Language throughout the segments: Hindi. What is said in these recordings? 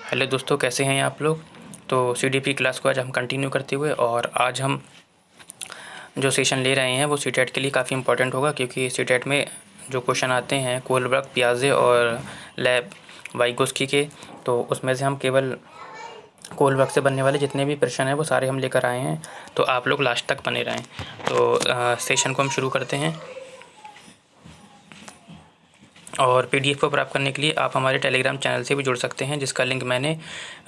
हेलो दोस्तों, कैसे हैं आप लोग। तो सीडीपी क्लास को आज हम कंटिन्यू करते हुए और आज हम जो सेशन ले रहे हैं वो सीटेट के लिए काफ़ी इंपॉर्टेंट होगा, क्योंकि सीटेट में जो क्वेश्चन आते हैं कोलबर्ग, पियाजे और लैब वाइगोस्की के, तो उसमें से हम केवल कोलबर्ग से बनने वाले जितने भी प्रश्न हैं वो सारे हम लेकर आए हैं। तो आप लोग लास्ट तक बने रहें। तो सेशन को हम शुरू करते हैं। और पीडीएफ को प्राप्त करने के लिए आप हमारे टेलीग्राम चैनल से भी जुड़ सकते हैं, जिसका लिंक मैंने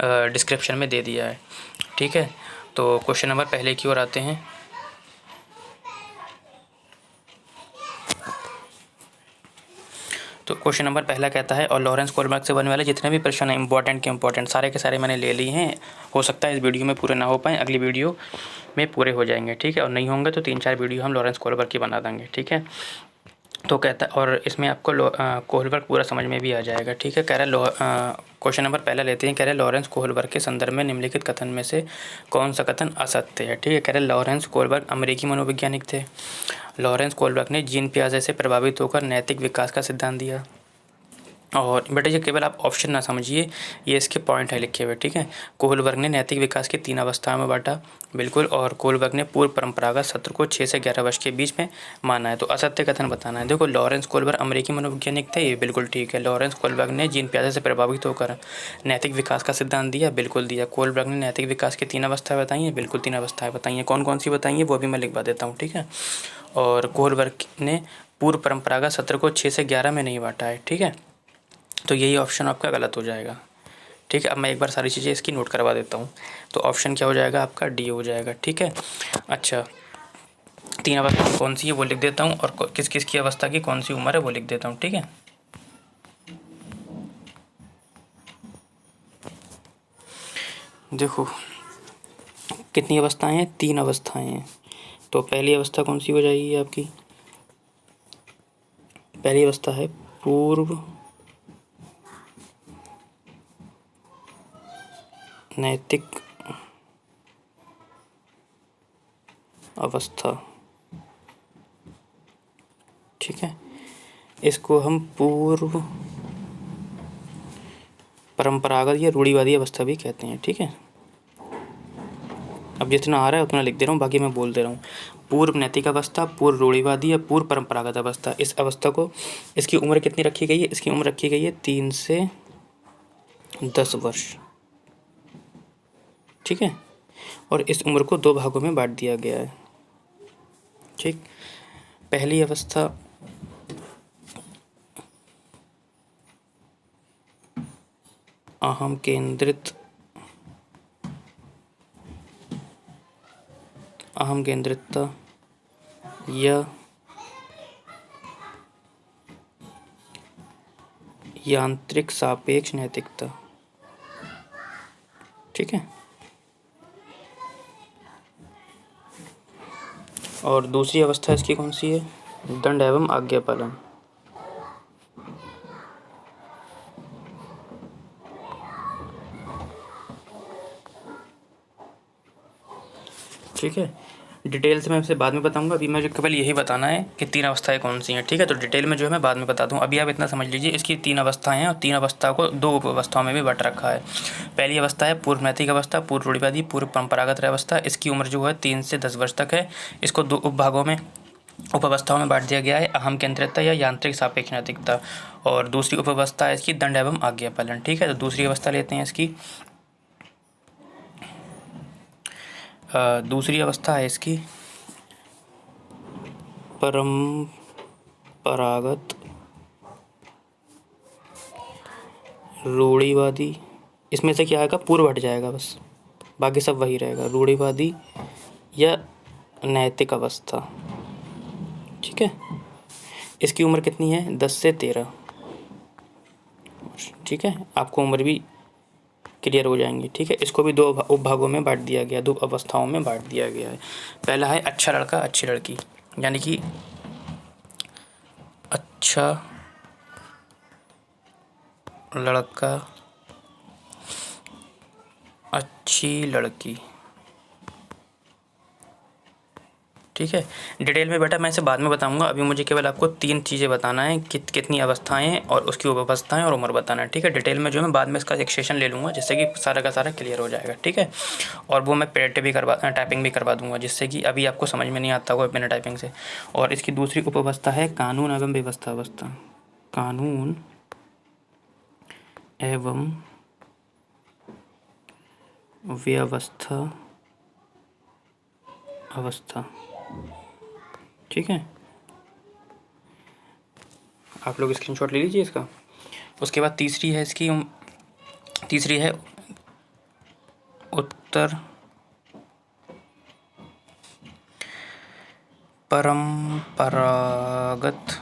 डिस्क्रिप्शन में दे दिया है। ठीक है, तो क्वेश्चन नंबर पहले की ओर आते हैं। तो क्वेश्चन नंबर पहला कहता है, और लॉरेंस कोलबर्ग से बनने वाले जितने भी प्रश्न हैं इंपॉर्टेंट के इंपॉर्टेंट सारे के सारे मैंने ले लिए हैं। हो सकता है इस वीडियो में पूरे ना हो पाएँ, अगली वीडियो में पूरे हो जाएंगे। ठीक है, और नहीं होंगे तो 3-4 वीडियो हम लॉरेंस कोलबर्ग की बना देंगे। ठीक है, तो कहता है, और इसमें आपको कोहलबर्ग पूरा समझ में भी आ जाएगा। ठीक है, कह रहा क्वेश्चन नंबर पहला लेते हैं। कह रहे लॉरेंस कोहलबर्ग के संदर्भ में निम्नलिखित कथन में से कौन सा कथन असत्य है। ठीक है, कह रहे लॉरेंस कोहलबर्ग अमेरिकी मनोवैज्ञानिक थे। लॉरेंस कोहलबर्ग ने जीन पियाजे से प्रभावित होकर नैतिक विकास का सिद्धांत दिया। और बेटा ये केवल आप ऑप्शन ना समझिए, ये इसके पॉइंट है लिखे हुए। ठीक है, कोहलबर्ग ने नैतिक विकास की 3 अवस्थाओं में बांटा, बिल्कुल। और कोहलबर्ग ने पूर्व परंपरागत सत्र को 6 से 11 वर्ष के बीच में माना है। तो असत्य कथन बताना है। देखो, लॉरेंस कोहलबर्ग अमेरिकी मनोवैज्ञानिक थे, ये बिल्कुल ठीक है। लॉरेंस कोहलबर्ग ने जीन पियाजे से प्रभावित होकर नैतिक विकास का सिद्धांत दिया, बिल्कुल दिया। कोहलबर्ग ने नैतिक विकास की 3 अवस्थाएं बताई हैं, बिल्कुल 3 अवस्थाएं बताई हैं। कौन कौन सी बताई हैं वो भी मैं लिखवा देता हूँ। ठीक है, और कोहलबर्ग ने पूर्व परंपरागत सत्र को 6 से 11 में नहीं बांटा है। ठीक है, तो यही ऑप्शन आपका गलत हो जाएगा। ठीक है, अब मैं एक बार सारी चीज़ें इसकी नोट करवा देता हूँ। तो ऑप्शन क्या हो जाएगा आपका, डी हो जाएगा। ठीक है, अच्छा, 3 अवस्था कौन सी है वो लिख देता हूँ, और किस किस की अवस्था की कौन सी उम्र है वो लिख देता हूँ। ठीक है, देखो कितनी अवस्थाएं हैं, 3 अवस्थाएं हैं। तो पहली अवस्था कौन सी हो जाएगी आपकी, पहली अवस्था है पूर्व नैतिक अवस्था। ठीक है, इसको हम पूर्व परंपरागत या रूढ़िवादी अवस्था भी कहते हैं। ठीक है, अब जितना आ रहा है उतना लिख दे रहा हूँ, बाकी मैं बोल दे रहा हूँ। पूर्व नैतिक अवस्था, पूर्व रूढ़िवादी या पूर्व परंपरागत अवस्था। इस अवस्था को, इसकी उम्र कितनी रखी गई है, इसकी उम्र रखी गई है 3 से 10 वर्ष। ठीक है, और इस उम्र को 2 भागों में बांट दिया गया है। ठीक, पहली अवस्था अहम केंद्रितता या यांत्रिक सापेक्ष नैतिकता। ठीक है, और दूसरी अवस्था इसकी कौन सी है, दंड एवं आज्ञा पालन। ठीक है, डिटेल से मैं आपसे बाद में बताऊंगा, अभी मुझे केवल यही बताना है कि 3 अवस्थाएं कौन सी हैं। ठीक है, तो डिटेल में जो है मैं बाद में बता दूं, अभी आप इतना समझ लीजिए, इसकी 3 अवस्थाएं हैं और 3 अवस्था को 2 उप अवस्थाओं में भी बांट रखा है। पहली अवस्था है पूर्व नैतिक अवस्था, पूर्व रूढ़िवादी, पूर्व परंपरागत अवस्था। इसकी उम्र जो है 3 से 10 वर्ष तक है। इसको 2 उपभागों में, उप अवस्थाओं में बांट दिया गया है, अहम केंद्रितता या यांत्रिक सापेक्ष नैतिकता। और दूसरी उप अवस्था है इसकी दंड एवं आज्ञा पालन। ठीक है, तो दूसरी अवस्था लेते हैं इसकी। दूसरी अवस्था है इसकी परंपरागत रूढ़िवादी। इसमें से क्या आएगा, पूर्व हट जाएगा बस, बाकी सब वही रहेगा, रूढ़िवादी या नैतिक अवस्था। ठीक है, इसकी उम्र कितनी है, 10 से 13। ठीक है, आपको उम्र भी क्लियर हो जाएंगी। ठीक है, इसको भी 2 उपभागों में बांट दिया गया, 2 अवस्थाओं में बांट दिया गया है। पहला है अच्छा लड़का अच्छी लड़की, यानी कि अच्छा लड़का अच्छी लड़की। ठीक है। डिटेल में बेटा मैं इसे बाद में बताऊंगा, अभी मुझे केवल आपको 3 चीज़ें बताना है, कितनी अवस्थाएं हैं और उसकी उपावस्थाएं और उम्र बताना है, ठीक है। डिटेल में जो है बाद में इसका एक सेशन ले लूँगा जिससे कि सारा का सारा क्लियर हो जाएगा, ठीक है। और वो मैं टाइपिंग भी करवा दूँगा, जिससे कि अभी आपको समझ में नहीं आता होगा बिना टाइपिंग से। और इसकी दूसरी उपावस्था है कानून एवं व्यवस्था अवस्था। कानून एवं व्यवस्था अवस्था, ठीक है। आप लोग स्क्रीनशॉट ले लीजिए इसका। उसके बाद तीसरी है उत्तर परंपरागत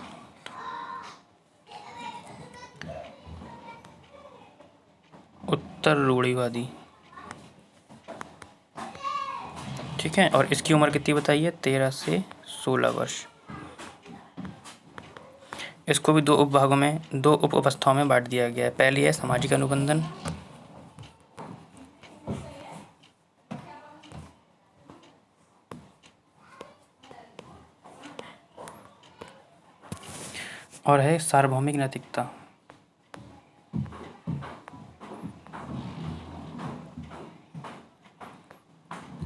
उत्तर रूढ़िवादी, ठीक है। और इसकी उम्र कितनी बताइए, 13 से 16 वर्ष। इसको भी 2 उपभागों में, 2 उप अवस्थाओं में बांट दिया गया है। पहली है सामाजिक अनुबंधन, और है सार्वभौमिक नैतिकता।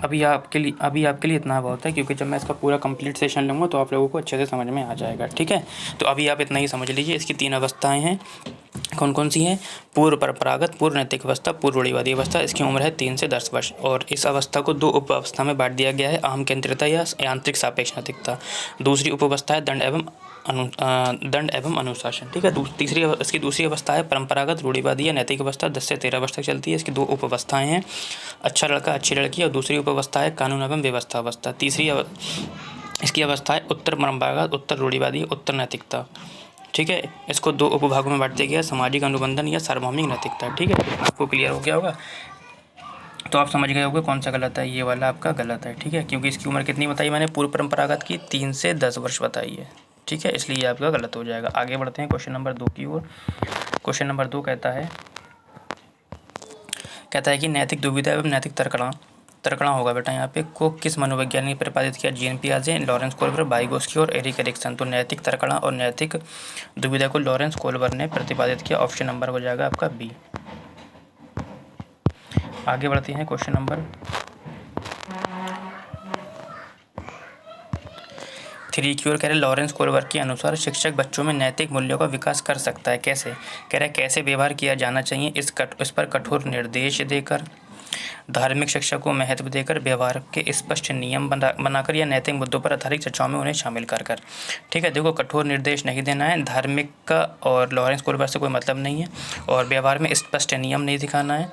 अभी आपके लिए इतना बहुत है, क्योंकि जब मैं इसका पूरा कंप्लीट सेशन लूँगा तो आप लोगों को अच्छे से समझ में आ जाएगा, ठीक है। तो अभी आप इतना ही समझ लीजिए। इसकी 3 अवस्थाएं हैं, कौन कौन सी हैं? पूर्व परंपरागत, पूर्व नैतिक अवस्था, पूर्व रूढ़िवादी अवस्था। इसकी उम्र है 3 से 10 वर्ष। और इस अवस्था को 2 उप अवस्था में बांट दिया गया है, अहम केंद्रिता या यांत्रिक सापेक्ष नैतिकता। दूसरी उप अवस्था है दंड एवं अनुशासन, ठीक है। इसकी दूसरी अवस्था है परंपरागत रूढ़िवादी या नैतिक अवस्था, 10 से 13 वर्ष तक चलती है। इसकी 2 उप अवस्थाएं हैं, अच्छा लड़का अच्छी लड़की। और दूसरी उप अवस्था है कानून एवं व्यवस्था अवस्था। इसकी अवस्था है उत्तर परंपरागत, उत्तर रूढ़िवादी, उत्तर नैतिकता, ठीक है। इसको 2 उपभागों में बांट दिया गया, सामाजिक अनुबंधन या सार्वभौमिक नैतिकता, ठीक है। आपको क्लियर हो गया होगा, तो आप समझ गए होंगे कौन सा गलत है। ये वाला आपका गलत है, ठीक है, क्योंकि इसकी उम्र कितनी बताई मैंने पूर्व परंपरागत की, 3 से 10 वर्ष बताई है, ठीक है, इसलिए आपका गलत हो जाएगा। आगे बढ़ते हैं क्वेश्चन नंबर 2 की ओर। क्वेश्चन नंबर 2 कहता है कि नैतिक दुविधा एवं नैतिक तर्कणा होगा बेटा यहाँ पे, को किस मनोवैज्ञानिक ने प्रतिपादित किया? जीन पियाजे, लॉरेंस कोल्बर, वाइगोत्स्की और एरिक एरिक्सन। तो नैतिक तर्कणा और नैतिक दुविधा को लॉरेंस कोल्बर ने प्रतिपादित किया। ऑप्शन नंबर हो जाएगा आपका बी। आगे बढ़ते हैं क्वेश्चन नंबर 3 की ओर। कह रहे लॉरेंस कोल्बर के अनुसार शिक्षक बच्चों में नैतिक मूल्यों का विकास कर सकता है, कैसे? कह रहे कैसे व्यवहार किया जाना चाहिए, इस पर कठोर निर्देश देकर, धार्मिक शिक्षा को महत्व देकर, व्यवहार के स्पष्ट नियम बनाकर, या नैतिक मुद्दों पर आधारित चर्चाओं में उन्हें शामिल कर। ठीक है, देखो कठोर निर्देश नहीं देना है, धार्मिक का और लॉरेंस कोल्बर से कोई मतलब नहीं है, और व्यवहार में स्पष्ट नियम नहीं दिखाना है,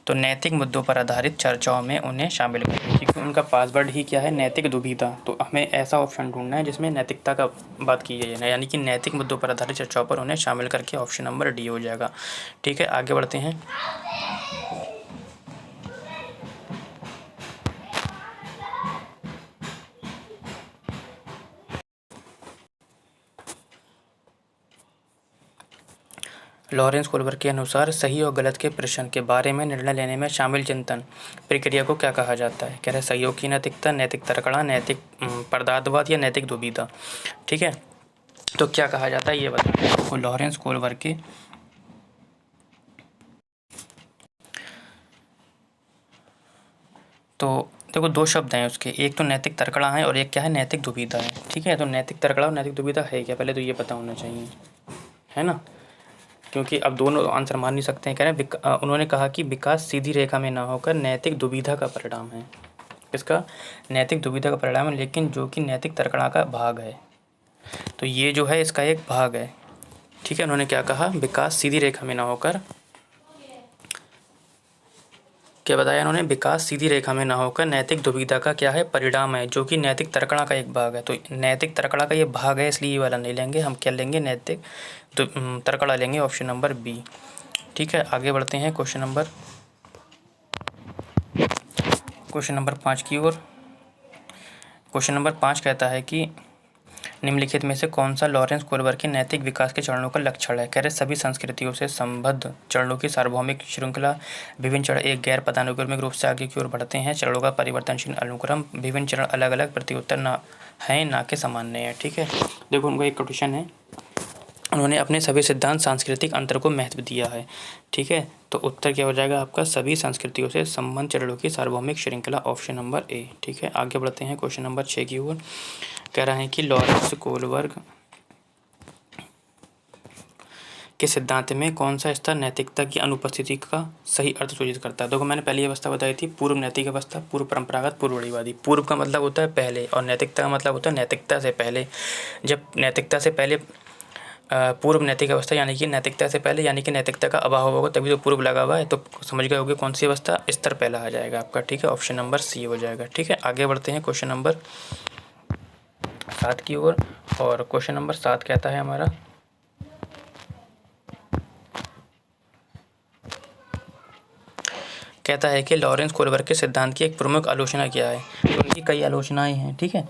तो नैतिक मुद्दों पर आधारित चर्चाओं में उन्हें शामिल करें, क्योंकि उनका पासवर्ड ही क्या है, नैतिक दुविधा। तो हमें ऐसा ऑप्शन ढूंढना है जिसमें नैतिकता का बात की गई है, यानी कि नैतिक मुद्दों पर आधारित चर्चाओं पर उन्हें शामिल करके ऑप्शन नंबर डी हो जाएगा। ठीक है, आगे बढ़ते हैं। लॉरेंस कोल्बर के अनुसार सही और गलत के प्रश्न के बारे में निर्णय लेने में शामिल चिंतन प्रक्रिया को क्या कहा जाता है? कह रहे सहयोग की नैतिकता, नैतिक तर्कणा, नैतिक पदार्थवाद या नैतिक दुविधा। ठीक है, तो क्या कहा जाता है ये बताएं। तो लॉरेंस कोल्बर के तो देखो 2 शब्द हैं उसके, एक तो नैतिक तर्कणा है और एक क्या है, नैतिक दुविधा है। ठीक है, तो नैतिक तर्कणा और नैतिक दुविधा है क्या, पहले तो ये पता होना चाहिए, है ना, क्योंकि अब दोनों आंसर मान नहीं सकते हैं। कह रहे हैं उन्होंने कहा कि विकास सीधी रेखा में ना होकर नैतिक दुविधा का परिणाम है। इसका नैतिक दुविधा का परिणाम है, लेकिन जो कि नैतिक तर्कणा का भाग है, तो ये जो है इसका एक भाग है। ठीक है, उन्होंने क्या कहा, विकास सीधी रेखा में ना होकर, क्या बताया उन्होंने, विकास सीधी रेखा में ना होकर नैतिक दुविधा का क्या है, परिणाम है, जो कि नैतिक तर्कणा का एक भाग है। तो नैतिक तर्कणा का ये भाग है, इसलिए ये वाला नहीं लेंगे हम, क्या लेंगे, नैतिक तर्कणा लेंगे, ऑप्शन नंबर बी। ठीक है, आगे बढ़ते हैं क्वेश्चन नंबर 5 की ओर। क्वेश्चन नंबर 5 कहता है कि निम्नलिखित में से कौन सा लॉरेंस कोहलबर्ग के नैतिक विकास के चरणों का लक्षण है? कह रहे सभी संस्कृतियों से संबद्ध चरणों की सार्वभौमिक श्रृंखला। विभिन्न चरण एक गैर पदानुक्रमिक रूप से आगे की ओर बढ़ते हैं। चरणों का परिवर्तनशील अनुक्रम। विभिन्न चरण अलग अलग प्रत्युत्तर ना के सामान्य है। ठीक है, देखो उनका एक क्वेश्चन है, उन्होंने अपने सभी सिद्धांत सांस्कृतिक अंतर को महत्व दिया है। ठीक है, तो उत्तर क्या हो जाएगा आपका? सभी संस्कृतियों से संबंध चरणों की सार्वभौमिक श्रृंखला, ऑप्शन नंबर ए। ठीक है, आगे बढ़ते हैं क्वेश्चन नंबर 6 की ओर। कह रहा है कि लॉरेंस कोहलबर्ग के सिद्धांत में कौन सा स्तर नैतिकता की अनुपस्थिति का सही अर्थ सूचित करता है? देखो मैंने पहली अवस्था बताई थी, पूर्व नैतिक अवस्था, पूर्व परंपरागत, पूर्व रूढ़िवादी। पूर्व का मतलब होता है पहले और नैतिकता का मतलब होता है नैतिकता से पहले। जब नैतिकता से पहले पूर्व नैतिक अवस्था यानी कि नैतिकता से पहले यानी कि नैतिकता का अभाव होगा, तभी तो पूर्व लगा हुआ है, तो समझ गए होगे कौन सी अवस्था? स्तर पहला आ जाएगा आपका। ठीक है, ऑप्शन नंबर सी हो जाएगा। ठीक है, आगे बढ़ते हैं क्वेश्चन नंबर 7 की ओर। और क्वेश्चन नंबर 7 कहता है हमारा, कहता है कि लॉरेंस कोहलबर्ग के सिद्धांत की एक प्रमुख आलोचना क्या है? तो उनकी कई आलोचनाएं हैं। ठीक है,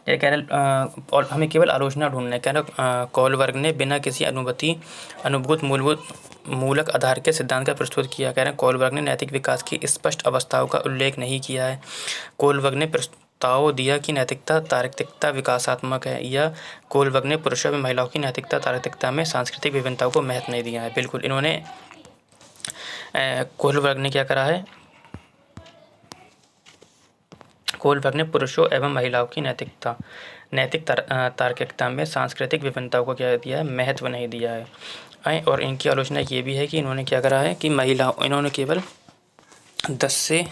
ये कह रहे और हमें केवल आलोचना ढूंढना है। कह रहे कोहलबर्ग ने बिना किसी अनुभूत मूलक आधार के सिद्धांत का प्रस्तुत किया। कह रहे हैं कोहलबर्ग ने नैतिक विकास की स्पष्ट अवस्थाओं का उल्लेख नहीं किया है। कोहलबर्ग ने प्रस्ताव दिया कि नैतिकता तार्किकता विकासात्मक है, या कोहलबर्ग ने पुरुषों व महिलाओं की नैतिकता तार्किकता में सांस्कृतिक विभिन्नताओं को महत्व नहीं दिया है। बिल्कुल, इन्होंने कोहलबर्ग ने क्या करा है? कोहलबर्ग ने पुरुषों एवं महिलाओं की नैतिक तार्किकता में सांस्कृतिक विभिन्नताओं को क्या दिया है? महत्व नहीं दिया है। और इनकी आलोचना ये भी है कि इन्होंने क्या करा है कि इन्होंने केवल 10 से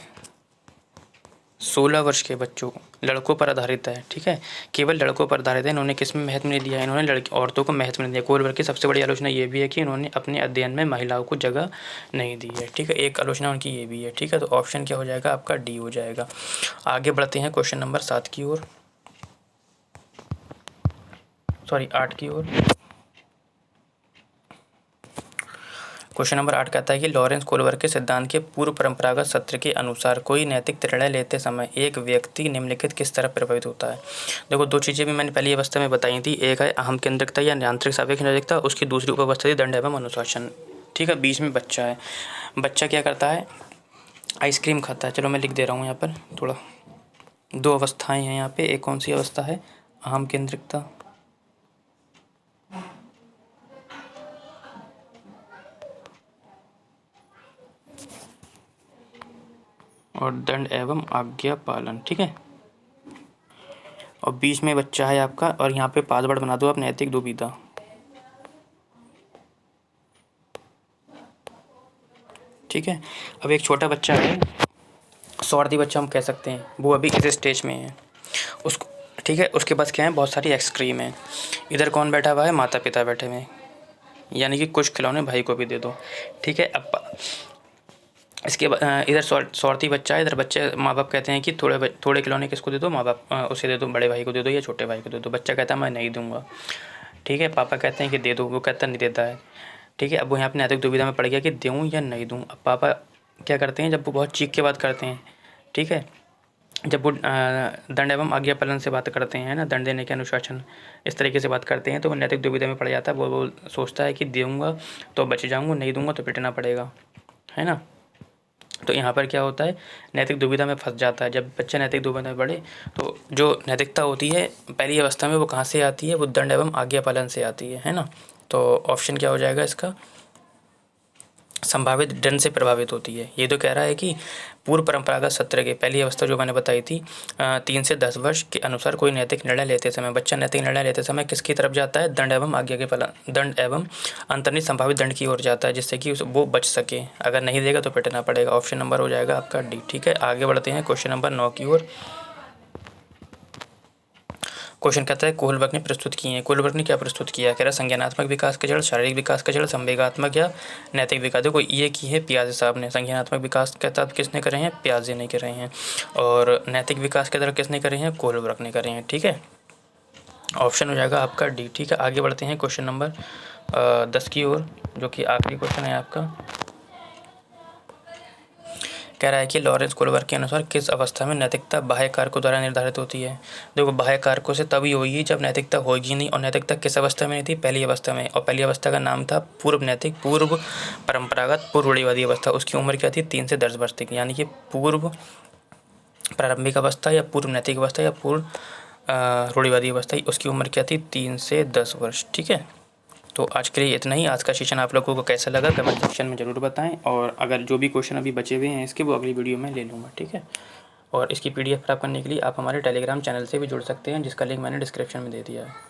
16 वर्ष के बच्चों लड़कों पर आधारित है। ठीक है, केवल लड़कों पर आधारित है। इन्होंने किस में महत्व नहीं दिया? इन्होंने औरतों को महत्व नहीं दिया। कोहलबर्ग की सबसे बड़ी आलोचना ये भी है कि इन्होंने अपने अध्ययन में महिलाओं को जगह नहीं दी है। ठीक है, एक आलोचना उनकी ये भी है। ठीक है, तो ऑप्शन क्या हो जाएगा आपका? डी हो जाएगा। आगे बढ़ते हैं क्वेश्चन नंबर 7 की ओर, सॉरी 8 की ओर। क्वेश्चन नंबर 8 कहता है कि लॉरेंस कोहलबर्ग के सिद्धांत के पूर्व परंपरागत सत्र के अनुसार कोई नैतिक निर्णय लेते समय एक व्यक्ति निम्नलिखित किस तरह प्रभावित होता है? देखो दो चीज़ें भी मैंने पहली अवस्था में बताई थी, एक है अहम केंद्रिकता या यांत्रिक सापेक्ष नैतिकता, उसकी दूसरी उपावस्था थी दंड एवं अनुशासन। ठीक है, बीच में बच्चा है, बच्चा क्या करता है? आइसक्रीम खाता है। चलो मैं लिख दे रहा हूँ यहाँ पर थोड़ा, 2 अवस्थाएँ हैं यहाँ पे। एक कौन सी अवस्था है? अहम केंद्रिकता, और दंड एवं आज्ञा पालन। ठीक है, और बीच में बच्चा है आपका, और यहाँ पे पासवर्ड बना दो आप नैतिक दुविधा। ठीक है, अब एक छोटा बच्चा है, स्वार्थी बच्चा हम कह सकते हैं, वो अभी इस स्टेज में है उसको। ठीक है, उसके पास क्या है? बहुत सारी आइसक्रीम है। इधर कौन बैठा हुआ है? माता पिता बैठे हुए हैं, यानी कि कुछ खिलौने भाई को भी दे दो। ठीक है, अब इसके इधर स्वार्थी बच्चा है, इधर बच्चे माँ बाप कहते हैं कि थोड़े खिलौने किसको दे दो? माँ बाप उसे दे दो, बड़े भाई को दे दो या छोटे भाई को दे दो। बच्चा कहता है मैं नहीं दूंगा। ठीक है, पापा कहते हैं कि दे दो, वो कहता नहीं देता है। ठीक है, अब वो यहाँ पे नैतिक दुविधा में पड़ गया कि दूँ या नहीं दूँ। अब पापा क्या करते हैं? जब वो बहुत चीख के बात करते हैं, ठीक है, जब वो दंड एवं आज्ञा पालन से बात करते हैं ना, दंड देने के अनुशासन इस तरीके से बात करते हैं, तो वो नैतिक दुविधा में पड़ जाता है। वो सोचता है कि दूंगा तो बच जाऊँगा, नहीं दूंगा तो पिटना पड़ेगा, है ना। तो यहाँ पर क्या होता है? नैतिक दुविधा में फंस जाता है। जब बच्चा नैतिक दुविधा में पड़े तो जो नैतिकता होती है पहली अवस्था में, वो कहाँ से आती है? वो दंड एवं आज्ञा पालन से आती है ना। तो ऑप्शन क्या हो जाएगा इसका? संभावित दंड से प्रभावित होती है। ये तो कह रहा है कि पूर्व परंपरागत सत्र के पहली अवस्था जो मैंने बताई थी 3 से 10 वर्ष के अनुसार कोई नैतिक निर्णय लेते समय, बच्चा नैतिक निर्णय लेते समय किसकी तरफ जाता है? दंड एवं आज्ञा के पालन, दंड एवं अंतर्निहित संभावित दंड की ओर जाता है, जिससे कि वो बच सके। अगर नहीं देगा तो पिटना पड़ेगा। ऑप्शन नंबर हो जाएगा आपका डी। ठीक है, आगे बढ़ते हैं क्वेश्चन नंबर 9 की ओर। क्वेश्चन कहता है कोहलबर्ग ने प्रस्तुत किए हैं। कोहलबर्ग ने क्या प्रस्तुत किया? कह रहा संज्ञानात्मक विकास के जड़, शारीरिक विकास के जड़, संवेगात्मक या नैतिक विकास। देखो ये की है पियाजे साहब ने। संज्ञानात्मक विकास के तहत किसने करे हैं? पियाजे ने करे हैं। और नैतिक विकास के तरफ किसने करे हैं? कोहलबर्ग ने करे हैं। ठीक है, ऑप्शन हो जाएगा आपका डी। ठीक है, आगे बढ़ते हैं क्वेश्चन नंबर 10 की ओर, जो कि आखिरी क्वेश्चन है आपका। कह रहा है कि लॉरेंस कोलबर्ग के अनुसार किस अवस्था में नैतिकता बाह्य कारकों द्वारा निर्धारित होती है। देखो, बाह्य कारकों से तभी होगी जब नैतिकता होगी नहीं, और नैतिकता किस अवस्था में नहीं थी, पहली अवस्था में, और पहली अवस्था का नाम था पूर्व नैतिक, पूर्व परंपरागत, पूर्व रूढ़िवादी अवस्था। उसकी उम्र क्या थी, 3 से 10 वर्ष तक, यानी कि पूर्व प्रारंभिक अवस्था या पूर्व नैतिक अवस्था या पूर्व रूढ़िवादी अवस्था, उसकी उम्र क्या थी, 3 से 10 वर्ष। ठीक है, तो आज के लिए इतना ही। आज का सेशन आप लोगों को कैसा लगा कमेंट सेक्शन में ज़रूर बताएं, और अगर जो भी क्वेश्चन अभी बचे हुए हैं इसके, वो अगली वीडियो में ले लूँगा। ठीक है, और इसकी PDF प्राप्त करने के लिए आप हमारे टेलीग्राम चैनल से भी जुड़ सकते हैं, जिसका लिंक मैंने डिस्क्रिप्शन में दे दिया है।